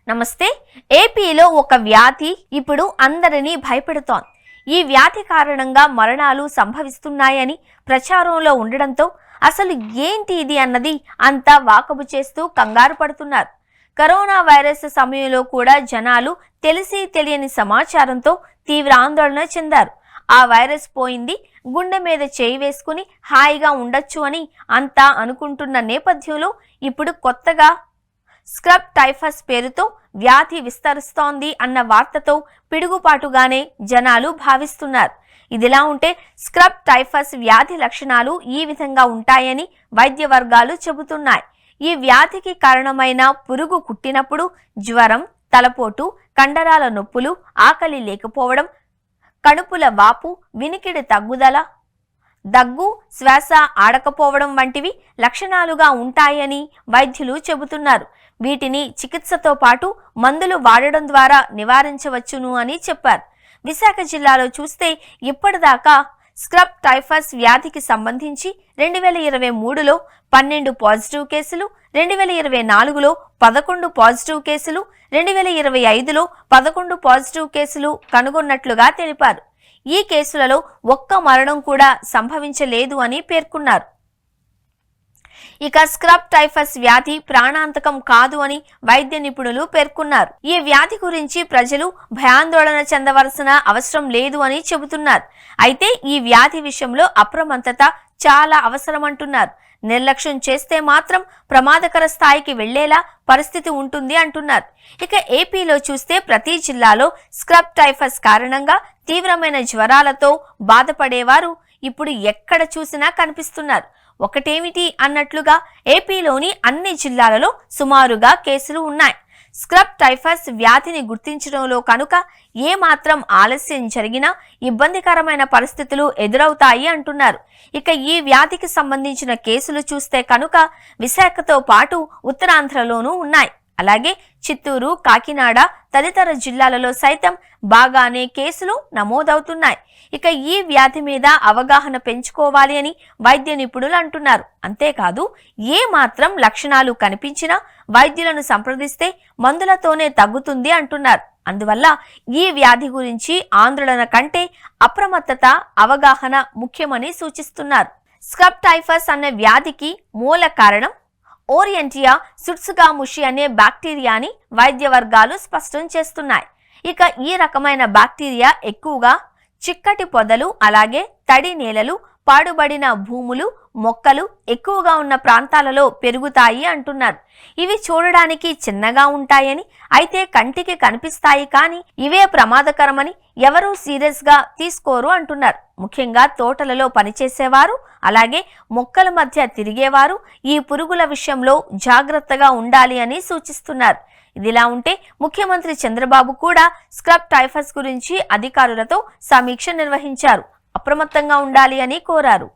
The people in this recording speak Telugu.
నమస్తే. ఏపీలో ఒక వ్యాధి ఇప్పుడు అందరినీ భయపెడుతోంది. ఈ వ్యాధి కారణంగా మరణాలు సంభవిస్తున్నాయని ప్రచారంలో ఉండడంతో అసలు ఏంటి ఇది అన్నది అంతా వాకబు చేస్తూ కంగారు పడుతున్నారు. కరోనా వైరస్ సమయంలో కూడా జనాలు తెలిసి తెలియని సమాచారంతో తీవ్ర ఆందోళన చెందారు. ఆ వైరస్ పోయింది, గుండె మీద చేయి వేసుకుని హాయిగా ఉండొచ్చు అని అంతా అనుకుంటున్న నేపథ్యంలో ఇప్పుడు కొత్తగా స్క్రబ్ టైఫస్ పేరుతో వ్యాధి విస్తరిస్తోంది అన్న వార్తతో పిడుగుపాటుగానే జనాలు భావిస్తున్నారు. ఇదిలా ఉంటే స్క్రబ్ టైఫస్ వ్యాధి లక్షణాలు ఈ విధంగా ఉంటాయని వైద్య వర్గాలు చెబుతున్నాయి. ఈ వ్యాధికి కారణమైన పురుగు కుట్టినప్పుడు జ్వరం, తలపోటు, కండరాల నొప్పులు, ఆకలి లేకపోవడం, కడుపుల వాపు, వినికిడి తగ్గుదల, దగ్గు, శ్వాస ఆడకపోవడం వంటివి లక్షణాలుగా ఉంటాయని వైద్యులు చెబుతున్నారు. వీటిని చికిత్సతో పాటు మందులు వాడడం ద్వారా నివారించవచ్చును అని చెప్పారు. విశాఖ జిల్లాలో చూస్తే ఇప్పటిదాకా స్క్రబ్ టైఫస్ వ్యాధికి సంబంధించి 2023లో 12 పాజిటివ్ కేసులు, 2024లో 11 పాజిటివ్ కేసులు, 2025లో 11 పాజిటివ్ కేసులు కనుగొన్నట్లుగా తెలిపారు. ఈ కేసులలో ఒక్క మరణం కూడా సంభవించలేదు అని పేర్కొన్నారు. ఇక స్క్రబ్ టైఫస్ వ్యాధి ప్రాణాంతకం కాదు అని వైద్య నిపుణులు పేర్కొన్నారు. ఈ వ్యాధి గురించి ప్రజలు భయాందోళన చెందవలసిన అవసరం లేదు అని చెబుతున్నారు. అయితే ఈ వ్యాధి విషయంలో అప్రమత్తత చాలా అవసరమంటున్నారు. నిర్లక్ష్యం చేస్తే మాత్రం ప్రమాదకర స్థాయికి వెళ్లేలా పరిస్థితి ఉంటుంది అంటున్నారు. ఇక ఏపీలో చూస్తే ప్రతి జిల్లాలో స్క్రబ్ టైఫస్ కారణంగా తీవ్రమైన జ్వరాలతో బాధపడేవారు ఇప్పుడు ఎక్కడ చూసినా కనిపిస్తున్నారు. ఒకటేమిటి అన్నట్లుగా ఏపీలోని అన్ని జిల్లాలలో సుమారుగా కేసులు ఉన్నాయి. స్క్రబ్ టైఫస్ వ్యాధిని గుర్తించడంలో కనుక ఏమాత్రం ఆలస్యం జరిగినా ఇబ్బందికరమైన పరిస్థితులు ఎదురవుతాయి అంటున్నారు. ఇక ఈ వ్యాధికి సంబంధించిన కేసులు చూస్తే కనుక విశాఖతో పాటు ఉత్తరాంధ్రలోనూ ఉన్నాయి. అలాగే చిత్తూరు, కాకినాడ తదితర జిల్లాలలో సైతం బాగానే కేసులు నమోదవుతున్నాయి. ఇక ఈ వ్యాధి మీద అవగాహన పెంచుకోవాలి అని వైద్య నిపుణులు అంటున్నారు. అంతేకాదు ఏ మాత్రం లక్షణాలు కనిపించినా వైద్యులను సంప్రదిస్తే మందులతోనే తగ్గుతుంది అంటున్నారు. అందువల్ల ఈ వ్యాధి గురించి ఆందోళన కంటే అప్రమత్తత, అవగాహన ముఖ్యమని సూచిస్తున్నారు. స్క్రబ్ టైఫస్ అనే వ్యాధికి మూల కారణం ఓరియంటియా సుట్సుగాముషి అనే బ్యాక్టీరియాని వైద్య వర్గాలు స్పష్టం చేస్తున్నాయి. ఇక ఈ రకమైన బ్యాక్టీరియా ఎక్కువగా చిక్కటి పొదలు, అలాగే తడి నేలలు, పాడుబడిన భూములు, మొక్కలు ఎక్కువగా ఉన్న ప్రాంతాలలో పెరుగుతాయి అంటున్నారు. ఇవి చూడడానికి చిన్నగా ఉంటాయని, అయితే కంటికి కనిపిస్తాయి కానీ ఇవే ప్రమాదకరమని ఎవరూ సీరియస్ గా తీసుకోరు అంటున్నారు. ముఖ్యంగా తోటలలో పనిచేసేవారు, అలాగే మొక్కల మధ్య తిరిగేవారు ఈ పురుగుల విషయంలో జాగ్రత్తగా ఉండాలి అని సూచిస్తున్నారు. ఇదిలా ఉంటే ముఖ్యమంత్రి చంద్రబాబు కూడా స్క్రబ్ టైఫస్ గురించి అధికారులతో సమీక్ష నిర్వహించారు. అప్రమత్తంగా ఉండాలి అని కోరారు.